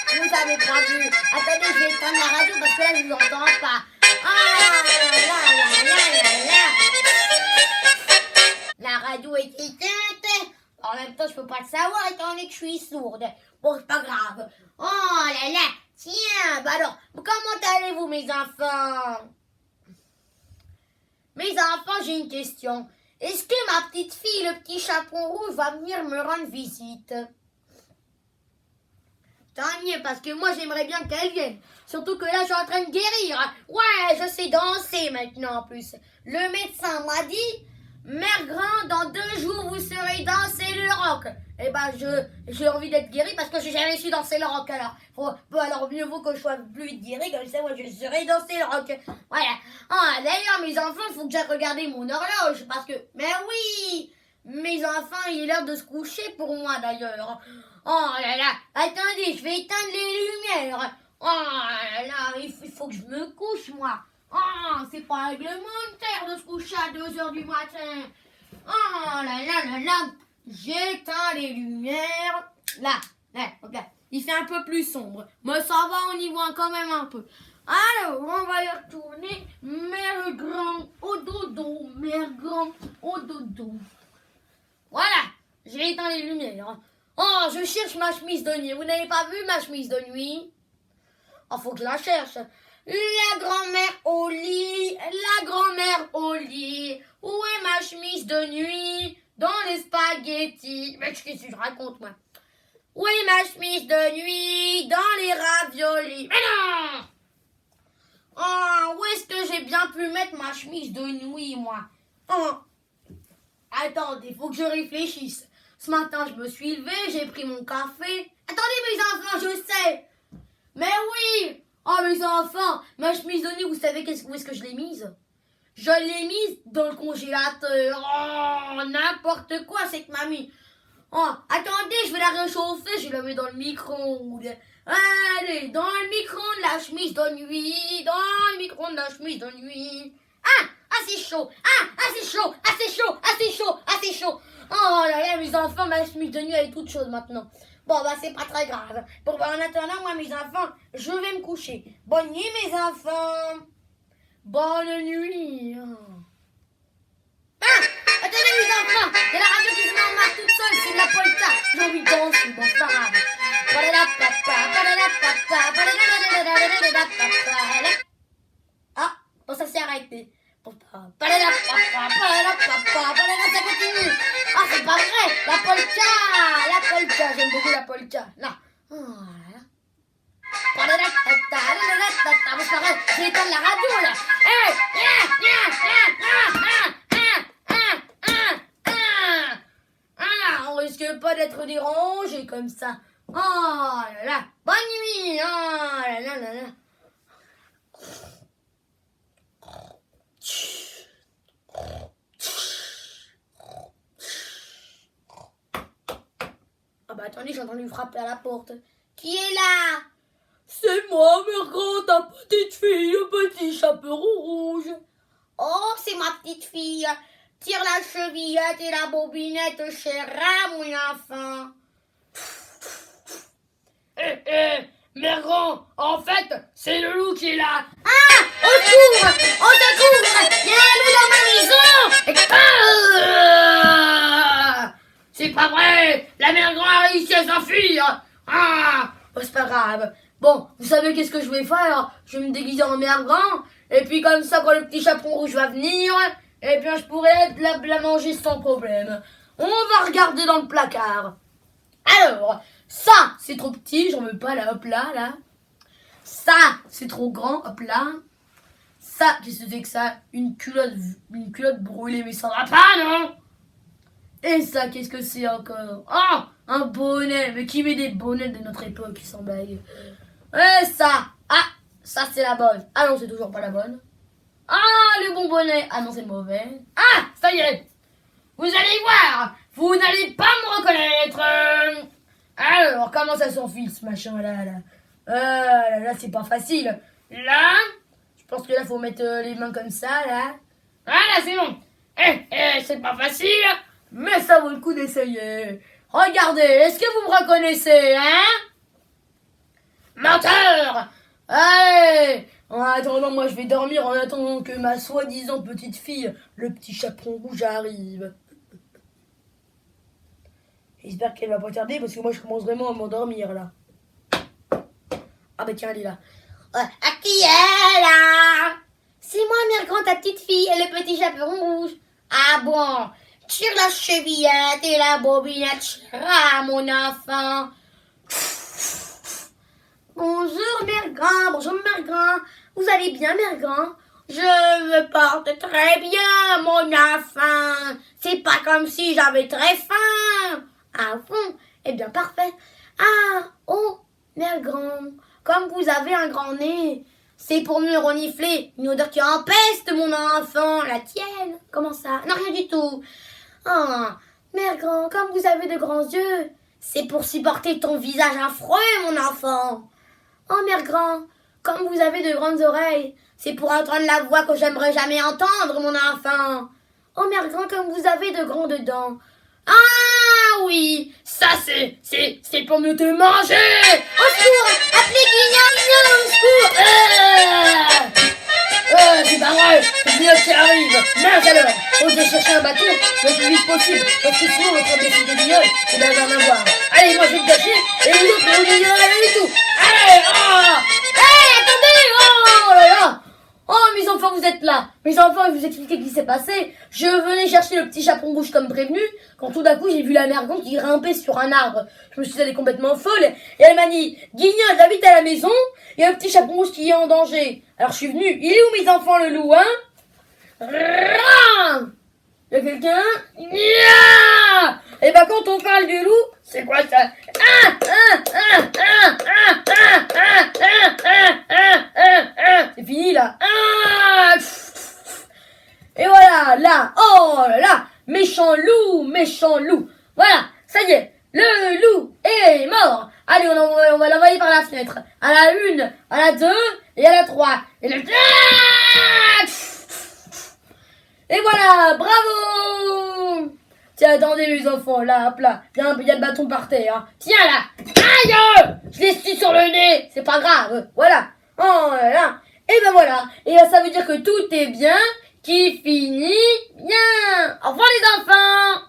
Vous avez pas vu. Attendez, je vais éteindre la radio parce que là, je vous entends pas. Ah là là là là là. La radio est éteinte. En même temps, je peux pas le savoir étant donné que je suis sourde. Bon, c'est pas grave. Oh là là. Tiens, bah alors, comment allez-vous, mes enfants? Mes enfants, j'ai une question. Est-ce que ma petite fille, le petit chaperon rouge, va venir me rendre visite? Tant mieux, parce que moi, j'aimerais bien qu'elle vienne. Surtout que là, je suis en train de guérir. Ouais, je sais danser maintenant, en plus. Le médecin m'a dit, Mère Grand, dans 2 jours, vous serez danser le rock. Eh ben, j'ai envie d'être guérie parce que j'ai jamais su danser le rock. Alors mieux vaut que je sois plus vite guérie, comme ça, moi, je saurais danser le rock. Voilà. Ah, d'ailleurs, mes enfants, il faut que j'aille regarder mon horloge, parce que, mais oui, mes enfants, il est l'heure de se coucher pour moi, d'ailleurs. Oh là là, attendez, je vais éteindre les lumières. Oh là là, il faut que je me couche, moi. Oh, c'est pas réglementaire de se coucher à 2h du matin. Oh là là là là, j'éteins les lumières. Là, regarde, il fait un peu plus sombre. Mais ça va, on y voit quand même un peu. Alors, on va y retourner. Mère Grand au dodo, Mère Grand au dodo. Voilà, j'ai éteint les lumières. Oh, je cherche ma chemise de nuit. Vous n'avez pas vu ma chemise de nuit? Oh, faut que je la cherche. La grand-mère au lit, la grand-mère au lit. Où est ma chemise de nuit? Dans les spaghettis. Mais qu'est-ce que je raconte, moi? Où est ma chemise de nuit? Dans les raviolis. Mais non! Oh, où est-ce que j'ai bien pu mettre ma chemise de nuit, moi? Oh. Attendez, faut que je réfléchisse. Ce matin, je me suis levée, j'ai pris mon café. Attendez, mes enfants, je sais. Mais oui. Oh, mes enfants, ma chemise de nuit, vous savez où est-ce que je l'ai mise? Je l'ai mise dans le congélateur. Oh, n'importe quoi, cette mamie. Oh, attendez, je vais la réchauffer, je la mets dans le micro-ondes. Allez, dans le micro-ondes, la chemise de nuit. Dans le micro-ondes, la chemise de nuit. Ah, c'est chaud. Ah, c'est chaud. Ah, c'est chaud. Ah, c'est chaud. Ah, c'est chaud. Oh là là, mes enfants, ma chemise de nuit, elle est toute chaude maintenant. Bon, bah, c'est pas très grave. Bon, bah, en attendant, moi, mes enfants, je vais me coucher. Bonne nuit, mes enfants. Bonne nuit. Ah, attendez, mes enfants, il y a la radio qui se met en marche toute seule, c'est de la polka. J'ai envie de danser, bon, c'est pas grave. Ah, bon, ça s'est arrêté. Ça continue. Ah, c'est pas vrai. La polka, j'aime beaucoup la polka. Là. Oh là là. Bon, c'est pas vrai, je vais éteindre la radio là. On risque pas d'être dérangé comme ça. Oh là là. Bonne nuit. Oh là là là là. Ah bah attendez, j'ai entendu frapper à la porte. Qui est là? C'est moi, Mère Grand, ta petite fille, le petit chaperon rouge. Oh, c'est ma petite fille. Tire la chevillette et la bobinette, chéra, mon enfant. Mère Grand, en fait, c'est le loup qui est là. Ah, au secours, il y a un loup dans ma maison. C'est pas vrai, la Mère Grand a réussi à s'enfuir. Ah, oh, c'est pas grave. Bon, vous savez qu'est-ce que je vais faire? Je vais me déguiser en Mère Grand, et puis comme ça, quand le petit chaperon rouge va venir, eh bien, je pourrai la manger sans problème. On va regarder dans le placard. Alors, ça, c'est trop petit, j'en veux pas, là, hop là. Ça, c'est trop grand, hop là. Ça, qu'est-ce que c'est que ça? Une culotte brûlée, mais ça va pas, non? Et ça, qu'est-ce que c'est encore? Oh, un bonnet, mais qui met des bonnets de notre époque, qui s'en bague? Et ça, ça c'est la bonne. Ah non, c'est toujours pas la bonne. Ah, le bonbonnet. Ah non, c'est le mauvais. Ah, ça y est. Vous allez voir, vous n'allez pas me reconnaître. Alors, comment ça s'enfile ce machin-là là, c'est pas facile. Là, je pense que là, faut mettre les mains comme ça, là. Voilà, c'est bon. C'est pas facile, mais ça vaut le coup d'essayer. Regardez, est-ce que vous me reconnaissez, hein? Menteur! Allez! En attendant, moi, je vais dormir en attendant que ma soi-disant petite fille, le petit chaperon rouge, arrive. J'espère qu'elle va pas tarder parce que moi, je commence vraiment à m'endormir, là. Ah bah tiens, elle est là. À qui est là? C'est moi, mère grande, ta petite fille, et le petit chaperon rouge. Ah bon? Tire la chevillette et la bobinette, mon enfant. Bonjour, mère grand, bonjour, mère grand. Vous allez bien, mère grand? Je me porte très bien, mon enfant. C'est pas comme si j'avais très faim. Ah bon? Eh bien, parfait. Ah, oh, mère grand, comme vous avez un grand nez, c'est pour mieux renifler une odeur qui empeste, mon enfant. La tienne? Comment ça? Non, rien du tout. Ah, mère grand, comme vous avez de grands yeux, c'est pour supporter ton visage affreux, mon enfant. Oh, mère grand, comme vous avez de grandes oreilles, c'est pour entendre la voix que j'aimerais jamais entendre, mon enfant. Oh, mère grand, comme vous avez de grandes dents. Ah oui, ça c'est pour mieux te manger. Au secours, appelez Guignol, au secours. C'est pas vrai, c'est bien qui arrive. Mince alors, faut que je cherche un bâton le plus vite possible, parce que sinon notre imbécile de Guignol, c'est bien d'en avoir. Allez, moi je vais me cacher, et vous autres, vous ne rien du tout. Allez, attendez, oh là là. Oh, mes enfants, vous êtes là. Mes enfants, je vais vous expliquer ce qui s'est passé. Je venais chercher le petit chaperon rouge comme prévenu, quand tout d'un coup, j'ai vu la mère Gon qui grimpait sur un arbre. Je me suis dit, elle est complètement folle, et elle m'a dit, Guignol, va vite à la maison, il y a un petit chaperon rouge qui est en danger. Alors je suis venue, il est où mes enfants, le loup, hein? Il y a quelqu'un? Et ben quand on parle du loup, c'est quoi ça? C'est fini là. Et voilà, là, oh là là, méchant loup, méchant loup. Voilà, ça y est, le loup est mort. Allez, on va l'envoyer par la fenêtre. À la 1, à la 2 et à la 3. Et le... Et voilà, bravo! Tiens, attendez mes enfants, là, hop là, il y a le bâton par terre. Hein. Tiens là, aïe! Je l'ai su sur le nez, c'est pas grave, voilà. Oh là là. Et ben voilà, et là, ça veut dire que tout est bien, qui finit bien. Au revoir les enfants!